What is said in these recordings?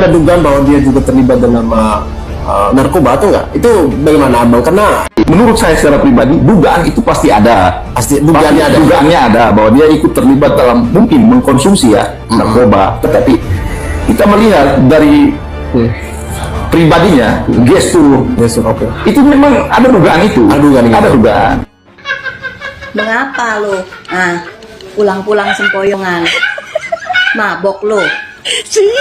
ada dugaan bahwa dia juga terlibat dalam narkoba atau enggak? Itu bagaimana Abang? Karena menurut saya secara pribadi dugaan itu pasti ada. pasti dugaannya ada. Bahwa dia ikut terlibat dalam mungkin mengkonsumsi ya narkoba. Tetapi kita melihat dari pribadinya, gestur, Oke. itu memang ada dugaan itu. Ada dugaan. Mengapa lo? Pulang-pulang sempoyongan. Mabok lo.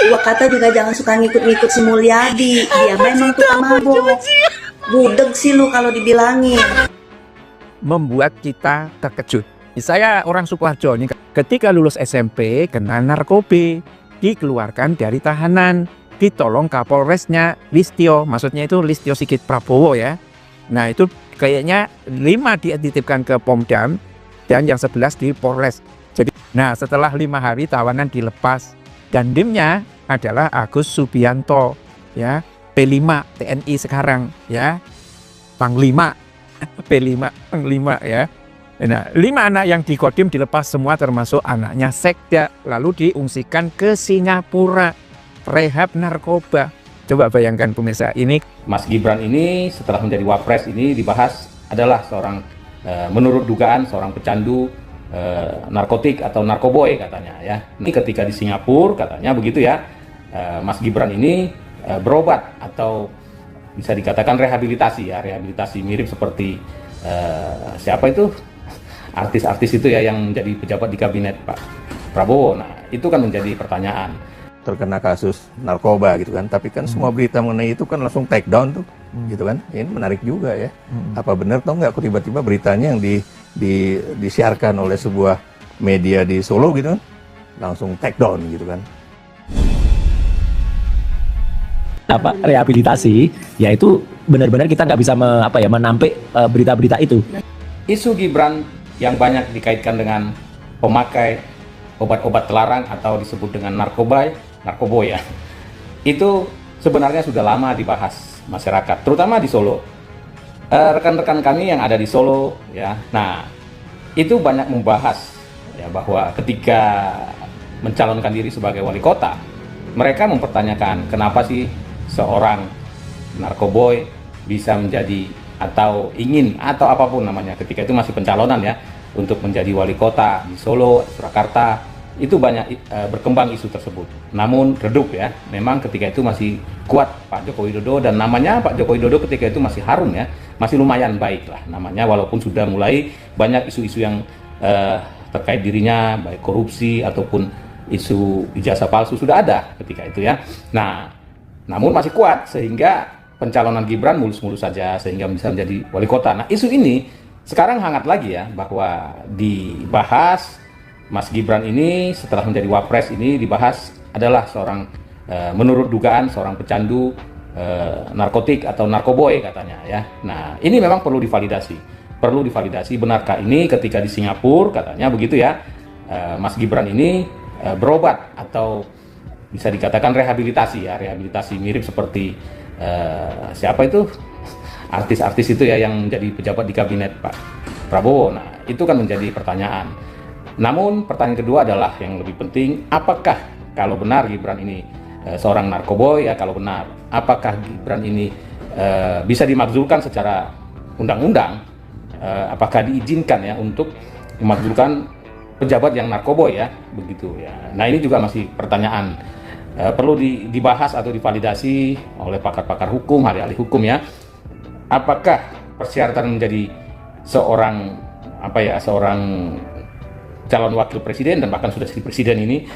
Gua kata juga jangan suka ngikut-ngikut si Mulyadi. Dia memang tukang mabok. Budeg sih lu kalau dibilangin. Membuat kita terkejut. Saya orang Sukoharjo ini ketika lulus SMP kena narkoba, dikeluarkan dari tahanan, ditolong Kapolresnya Listio, maksudnya itu Listio Sigit Prabowo ya. Nah itu kayaknya 5 dititipkan ke Pomdam dan yang 11 di Polres. Jadi, nah setelah 5 hari tawanan dilepas dan dimnya adalah Agus Subianto ya, P5 TNI sekarang ya, Panglima P5 Panglima ya. Nah 5 anak yang di Kodim dilepas semua termasuk anaknya Sekda, lalu diungsikan ke Singapura rehab narkoba. Coba bayangkan pemirsa, ini Mas Gibran ini setelah menjadi wapres ini dibahas adalah seorang menurut dugaan seorang pecandu narkotik atau narkoboy katanya ya. Ini ketika di Singapura katanya begitu ya, Mas Gibran ini berobat atau bisa dikatakan rehabilitasi ya, rehabilitasi mirip seperti siapa itu artis-artis itu ya yang menjadi pejabat di kabinet Pak Prabowo. Nah itu kan menjadi pertanyaan. Terkena kasus narkoba gitu kan, tapi kan semua berita mengenai itu kan langsung take down tuh, gitu kan. Ini menarik juga ya. Apa benar tau nggak aku tiba-tiba beritanya yang disiarkan oleh sebuah media di Solo gitu kan, langsung take down gitu kan. Apa rehabilitasi, yaitu benar-benar kita nggak bisa menampik berita-berita itu. Isu Gibran yang banyak dikaitkan dengan pemakai obat-obat terlarang atau disebut dengan narkoboy ya, itu sebenarnya sudah lama dibahas masyarakat, terutama di Solo. Rekan-rekan kami yang ada di Solo ya, nah itu banyak membahas ya bahwa ketika mencalonkan diri sebagai wali kota, mereka mempertanyakan kenapa sih seorang narkoboy bisa menjadi atau ingin atau apapun namanya ketika itu masih pencalonan ya untuk menjadi wali kota di Solo, Surakarta, itu banyak berkembang isu tersebut. Namun redup ya, memang ketika itu masih kuat Pak Joko Widodo dan namanya Pak Joko Widodo ketika itu masih harum ya, masih lumayan baik lah namanya walaupun sudah mulai banyak isu-isu yang terkait dirinya baik korupsi ataupun isu ijazah palsu sudah ada ketika itu ya. Nah, namun masih kuat sehingga pencalonan Gibran mulus-mulus saja sehingga bisa menjadi wali kota. Nah, isu ini sekarang hangat lagi ya bahwa dibahas Mas Gibran ini setelah menjadi wapres ini dibahas adalah seorang menurut dugaan seorang pecandu narkotik atau narkoboy katanya ya. Nah, ini memang perlu divalidasi benarkah ini ketika di Singapura katanya begitu ya. Mas Gibran ini berobat atau bisa dikatakan rehabilitasi ya, rehabilitasi mirip seperti siapa itu artis-artis itu ya yang menjadi pejabat di kabinet Pak Prabowo. Nah itu kan menjadi pertanyaan. Namun pertanyaan kedua adalah yang lebih penting, apakah kalau benar Gibran ini seorang narkoboy ya, kalau benar apakah Gibran ini bisa dimakzulkan secara undang-undang, apakah diizinkan ya untuk memakzulkan pejabat yang narkoboy ya begitu ya. Nah ini juga masih pertanyaan, perlu dibahas atau divalidasi oleh pakar-pakar hukum, ahli-ahli hukum ya. Apakah persyaratan menjadi seorang seorang calon wakil presiden dan bahkan sudah jadi presiden ini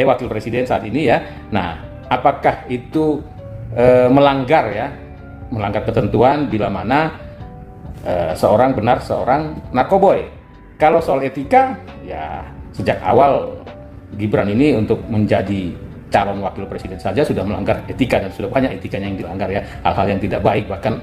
wakil presiden saat ini ya. Nah, apakah itu melanggar ketentuan bila mana seorang narkoboy. Kalau soal etika ya sejak awal Gibran ini untuk menjadi calon wakil presiden saja sudah melanggar etika dan sudah banyak etikanya yang dilanggar ya, hal-hal yang tidak baik bahkan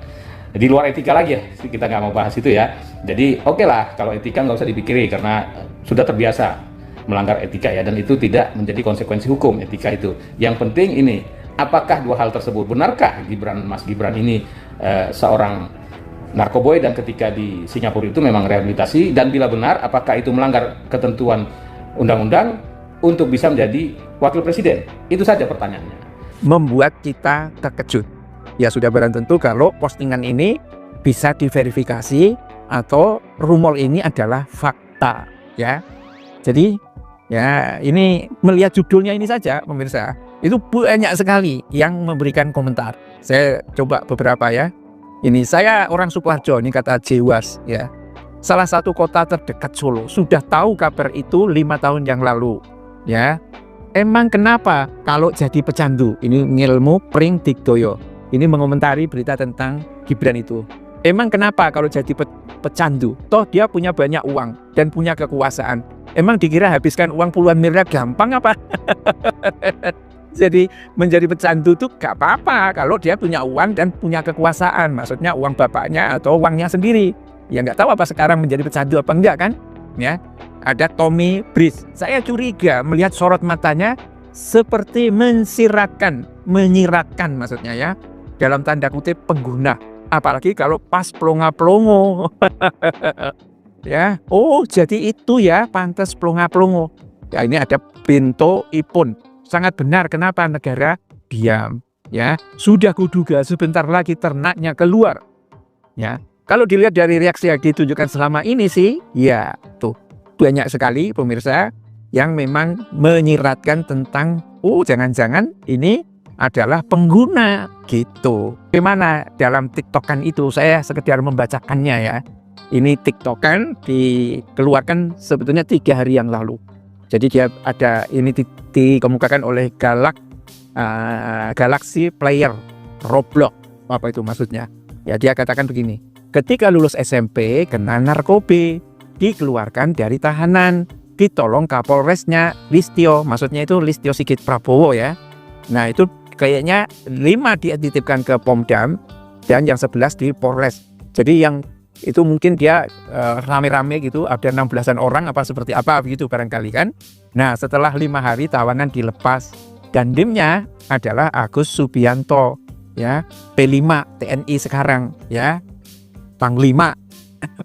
di luar etika lagi ya, kita nggak mau bahas itu ya. Jadi oke lah kalau etika nggak usah dipikirin karena sudah terbiasa melanggar etika ya, dan itu tidak menjadi konsekuensi hukum etika itu. Yang penting ini, apakah dua hal tersebut benarkah Mas Gibran ini seorang narkoboy dan ketika di Singapura itu memang rehabilitasi, dan bila benar apakah itu melanggar ketentuan undang-undang untuk bisa menjadi wakil presiden? Itu saja pertanyaannya. membuat kita terkejut. Ya sudah barang tentu kalau postingan ini bisa diverifikasi atau rumor ini adalah fakta ya. Jadi ya ini melihat judulnya ini saja pemirsa, itu banyak sekali yang memberikan komentar. Saya coba beberapa ya. Ini saya orang Sukoharjo, ini kata Jewas ya. Salah satu kota terdekat Solo, sudah tahu kabar itu 5 tahun yang lalu ya. Emang kenapa kalau jadi pecandu? Ini Ngilmu Pring Digdoyo. Ini mengomentari berita tentang Gibran itu. Emang kenapa kalau jadi pecandu? Toh dia punya banyak uang dan punya kekuasaan. Emang dikira habiskan uang puluhan miliar gampang apa? Jadi menjadi pecandu tuh gak apa-apa kalau dia punya uang dan punya kekuasaan. Maksudnya uang bapaknya atau uangnya sendiri. Ya nggak tahu apa sekarang menjadi pecandu apa enggak kan? Ya, ada Tommy Breeze. Saya curiga melihat sorot matanya seperti menyiratkan maksudnya ya. Dalam tanda kutip pengguna. Apalagi kalau pas plonga-plongo. Ya, oh jadi itu ya pantas plonga-plongo. Ya ini ada Binto Ipun. Sangat benar kenapa negara diam. Ya, sudah kuduga sebentar lagi ternaknya keluar. Ya. Kalau dilihat dari reaksi yang ditunjukkan selama ini sih, ya tuh banyak sekali pemirsa yang memang menyiratkan tentang jangan-jangan ini adalah pengguna gitu. Bagaimana dalam TikTokan itu, saya sekedar membacakannya ya. Ini TikTokan dikeluarkan sebetulnya 3 hari yang lalu. Jadi dia ada ini dikemukakan oleh Galaxy Player Roblox, apa itu maksudnya? Ya dia katakan begini. Ketika lulus SMP, kena narkoba, dikeluarkan dari tahanan, ditolong Kapolresnya Listio, maksudnya itu Listio Sigit Prabowo ya. Nah itu kayaknya 5 dia dititipkan ke Pomdam dan yang 11 di Polres. Jadi yang itu mungkin dia rame-rame gitu, ada 16-an orang apa seperti apa begitu barangkali kan. Nah setelah 5 hari tawanan dilepas dan dimnya adalah Agus Subianto ya, P5 TNI sekarang ya. Panglima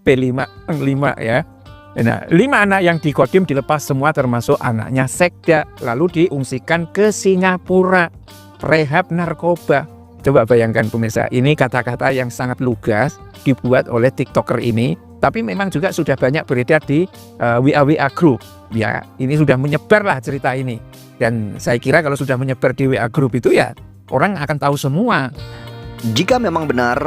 P5 Panglima ya. Nah, 5 anak yang di Kodim dilepas semua termasuk anaknya Sekda, lalu diungsikan ke Singapura rehab narkoba. Coba bayangkan pemirsa, ini kata-kata yang sangat lugas dibuat oleh TikToker ini, tapi memang juga sudah banyak beredar di WA group. Ya, ini sudah menyebar lah cerita ini. Dan saya kira kalau sudah menyebar di WA group itu ya orang akan tahu semua. Jika memang benar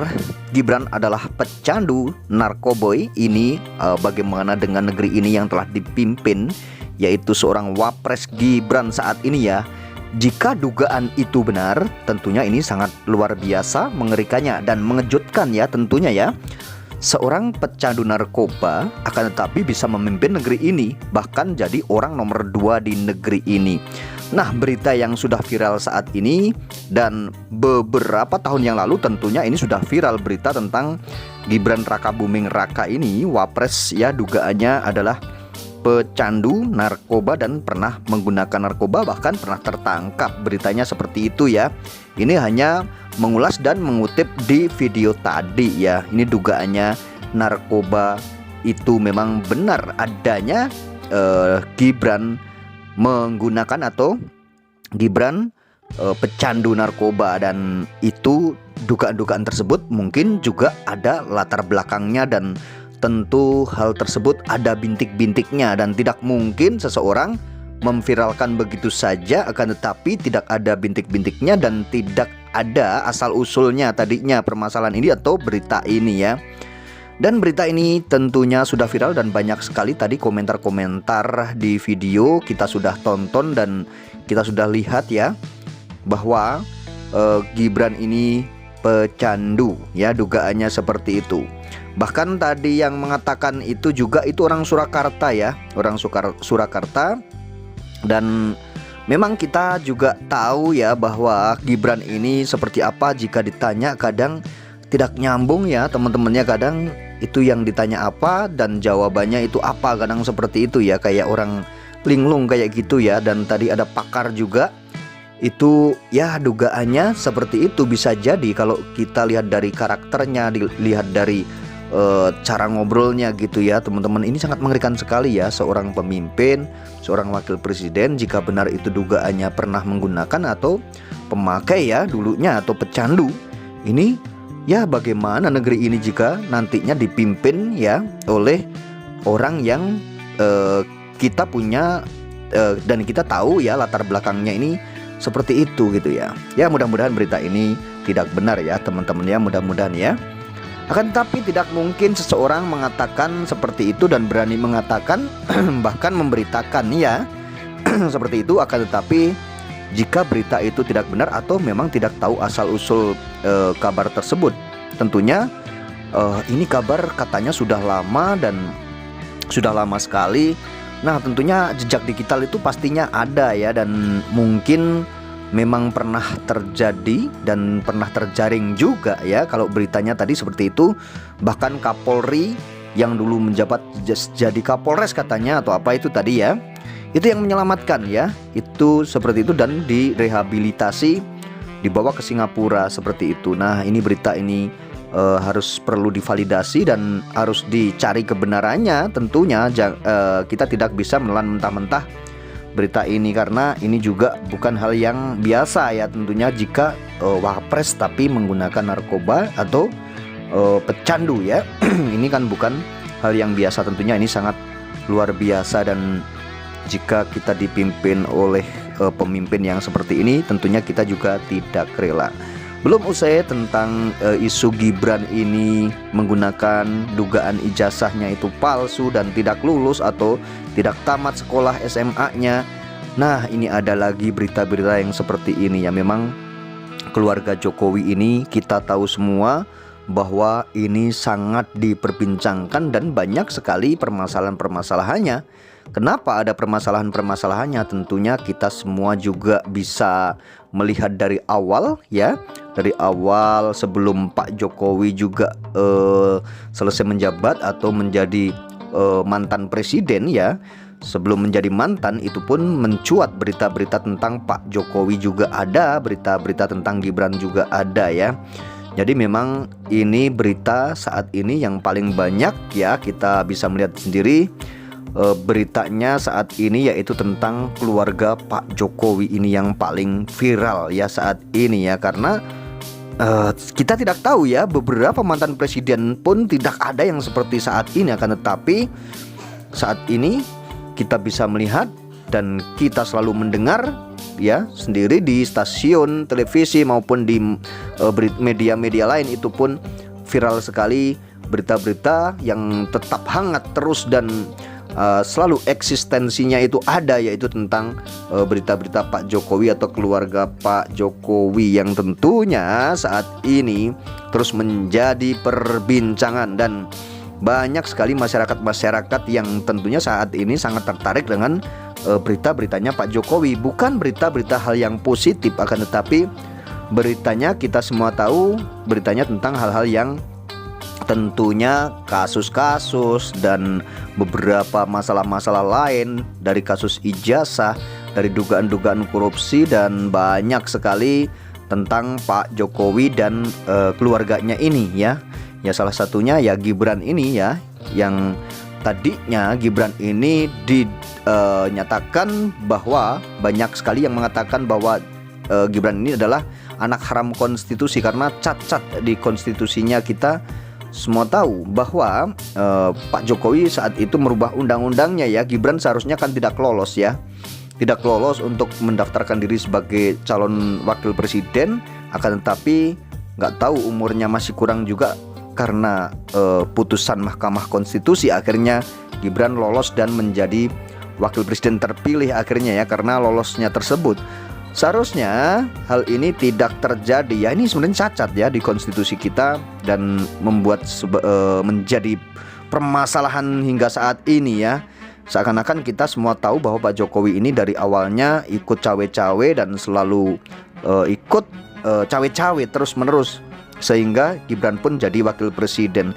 Gibran adalah pecandu narkoboy, ini bagaimana dengan negeri ini yang telah dipimpin yaitu seorang Wapres Gibran saat ini ya. Jika dugaan itu benar, tentunya ini sangat luar biasa mengerikannya dan mengejutkan ya tentunya ya. Seorang pecandu narkoba akan tetapi bisa memimpin negeri ini, bahkan jadi orang nomor 2 di negeri ini. Nah, berita yang sudah viral saat ini dan beberapa tahun yang lalu tentunya ini sudah viral berita tentang Gibran Rakabuming Raka ini, Wapres ya, dugaannya adalah pecandu narkoba dan pernah menggunakan narkoba, bahkan pernah tertangkap. Beritanya seperti itu ya. Ini hanya mengulas dan mengutip di video tadi ya. Ini dugaannya narkoba itu memang benar adanya Gibran menggunakan atau Gibran pecandu narkoba, dan itu dugaan-dugaan tersebut mungkin juga ada latar belakangnya dan tentu hal tersebut ada bintik-bintiknya, dan tidak mungkin seseorang memviralkan begitu saja akan tetapi tidak ada bintik-bintiknya dan tidak ada asal-usulnya tadinya permasalahan ini atau berita ini ya. Dan berita ini tentunya sudah viral dan banyak sekali tadi komentar-komentar di video kita sudah tonton dan kita sudah lihat ya, bahwa Gibran ini pecandu ya, dugaannya seperti itu. Bahkan tadi yang mengatakan itu juga itu orang Surakarta ya, orang Surakarta. Dan memang kita juga tahu ya bahwa Gibran ini seperti apa jika ditanya kadang tidak nyambung ya teman-temannya, kadang itu yang ditanya apa dan jawabannya itu apa, kadang seperti itu ya, kayak orang linglung kayak gitu ya. Dan tadi ada pakar juga itu ya, dugaannya seperti itu. Bisa jadi kalau kita lihat dari karakternya, dilihat dari cara ngobrolnya gitu ya teman-teman. Ini sangat mengerikan sekali ya, seorang pemimpin, seorang wakil presiden jika benar itu dugaannya pernah menggunakan atau pemakai ya dulunya atau pecandu. Ini ya bagaimana negeri ini jika nantinya dipimpin ya oleh orang yang kita punya dan kita tahu ya latar belakangnya ini seperti itu gitu ya. Ya mudah-mudahan berita ini tidak benar ya teman-teman ya, mudah-mudahan ya. Akan tetapi tidak mungkin seseorang mengatakan seperti itu dan berani mengatakan bahkan memberitakan ya seperti itu. Akan tetapi jika berita itu tidak benar atau memang tidak tahu asal-usul kabar tersebut, tentunya ini kabar katanya sudah lama dan sudah lama sekali. Nah tentunya jejak digital itu pastinya ada ya, dan mungkin memang pernah terjadi dan pernah terjaring juga ya. Kalau beritanya tadi seperti itu, bahkan Kapolri yang dulu menjabat jadi Kapolres katanya atau apa itu tadi ya, itu yang menyelamatkan ya, itu seperti itu dan direhabilitasi, dibawa ke Singapura seperti itu. Nah ini berita ini harus perlu divalidasi dan harus dicari kebenarannya. Tentunya kita tidak bisa menelan mentah-mentah berita ini, karena ini juga bukan hal yang biasa ya tentunya jika wapres tapi menggunakan narkoba atau pecandu ya. Ini kan bukan hal yang biasa, tentunya ini sangat luar biasa, dan jika kita dipimpin oleh pemimpin yang seperti ini tentunya kita juga tidak rela. Belum usai tentang isu Gibran ini menggunakan dugaan ijazahnya itu palsu dan tidak lulus atau tidak tamat sekolah SMA-nya. Nah ini ada lagi berita-berita yang seperti ini ya. Memang keluarga Jokowi ini kita tahu semua bahwa ini sangat diperbincangkan dan banyak sekali permasalahan-permasalahannya. Kenapa ada permasalahan-permasalahannya? Tentunya kita semua juga bisa melihat dari awal ya, dari awal sebelum Pak Jokowi juga selesai menjabat atau menjadi mantan presiden ya. Sebelum menjadi mantan itu pun mencuat berita-berita tentang Pak Jokowi juga ada, berita-berita tentang Gibran juga ada ya. Jadi memang ini berita saat ini yang paling banyak ya, kita bisa melihat sendiri beritanya saat ini, yaitu tentang keluarga Pak Jokowi ini yang paling viral ya saat ini ya. Karena kita tidak tahu ya, beberapa mantan presiden pun tidak ada yang seperti saat ini. Akan tetapi saat ini kita bisa melihat dan kita selalu mendengar ya sendiri di stasiun televisi maupun di media-media lain, itu pun viral sekali berita-berita yang tetap hangat terus dan selalu eksistensinya itu ada, yaitu tentang berita-berita Pak Jokowi atau keluarga Pak Jokowi yang tentunya saat ini terus menjadi perbincangan, dan banyak sekali masyarakat-masyarakat yang tentunya saat ini sangat tertarik dengan berita-beritanya Pak Jokowi. Bukan berita-berita hal yang positif, akan tetapi beritanya kita semua tahu, beritanya tentang hal-hal yang tentunya kasus-kasus dan beberapa masalah-masalah lain, dari kasus ijazah, dari dugaan-dugaan korupsi, dan banyak sekali tentang Pak Jokowi dan keluarganya ini ya. Ya salah satunya ya Gibran ini ya, yang tadinya Gibran ini dinyatakan bahwa banyak sekali yang mengatakan bahwa Gibran ini adalah anak haram konstitusi karena cacat di konstitusinya. Kita semua tahu bahwa Pak Jokowi saat itu merubah undang-undangnya ya. Gibran seharusnya kan tidak lolos ya, tidak lolos untuk mendaftarkan diri sebagai calon wakil presiden. Akan tetapi nggak tahu umurnya masih kurang juga, karena putusan Mahkamah Konstitusi akhirnya Gibran lolos dan menjadi wakil presiden terpilih akhirnya ya, karena lolosnya tersebut. Seharusnya hal ini tidak terjadi ya. Ini sebenarnya cacat ya di konstitusi kita dan membuat menjadi permasalahan hingga saat ini ya. Seakan-akan kita semua tahu bahwa Pak Jokowi ini dari awalnya ikut cawe-cawe dan selalu ikut cawe-cawe terus-menerus, sehingga Gibran pun jadi wakil presiden.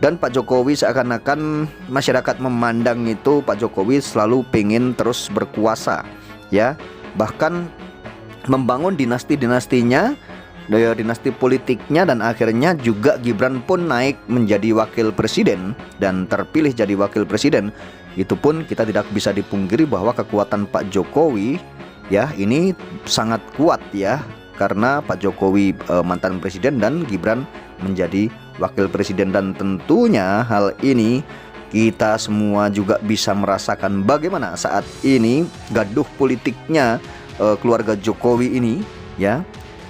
Dan Pak Jokowi seakan-akan masyarakat memandang itu Pak Jokowi selalu pengen terus berkuasa ya, bahkan membangun dinasti-dinastinya daya dinasti politiknya, dan akhirnya juga Gibran pun naik menjadi wakil presiden dan terpilih jadi wakil presiden. Itu pun kita tidak bisa dipungkiri bahwa kekuatan Pak Jokowi ya ini sangat kuat ya, karena Pak Jokowi mantan presiden dan Gibran menjadi wakil presiden. Dan tentunya hal ini kita semua juga bisa merasakan bagaimana saat ini gaduh politiknya keluarga Jokowi ini ya.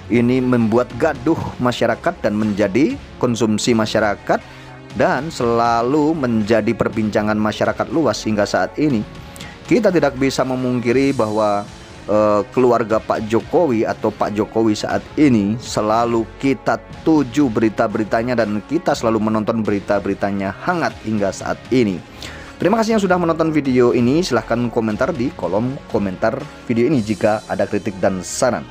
Ini membuat gaduh masyarakat dan menjadi konsumsi masyarakat dan selalu menjadi perbincangan masyarakat luas hingga saat ini. Kita tidak bisa memungkiri bahwa keluarga Pak Jokowi atau Pak Jokowi saat ini selalu kita tuju berita-beritanya dan kita selalu menonton berita-beritanya hangat hingga saat ini. Terima kasih yang sudah menonton video ini. Silahkan komentar di kolom komentar video ini jika ada kritik dan saran.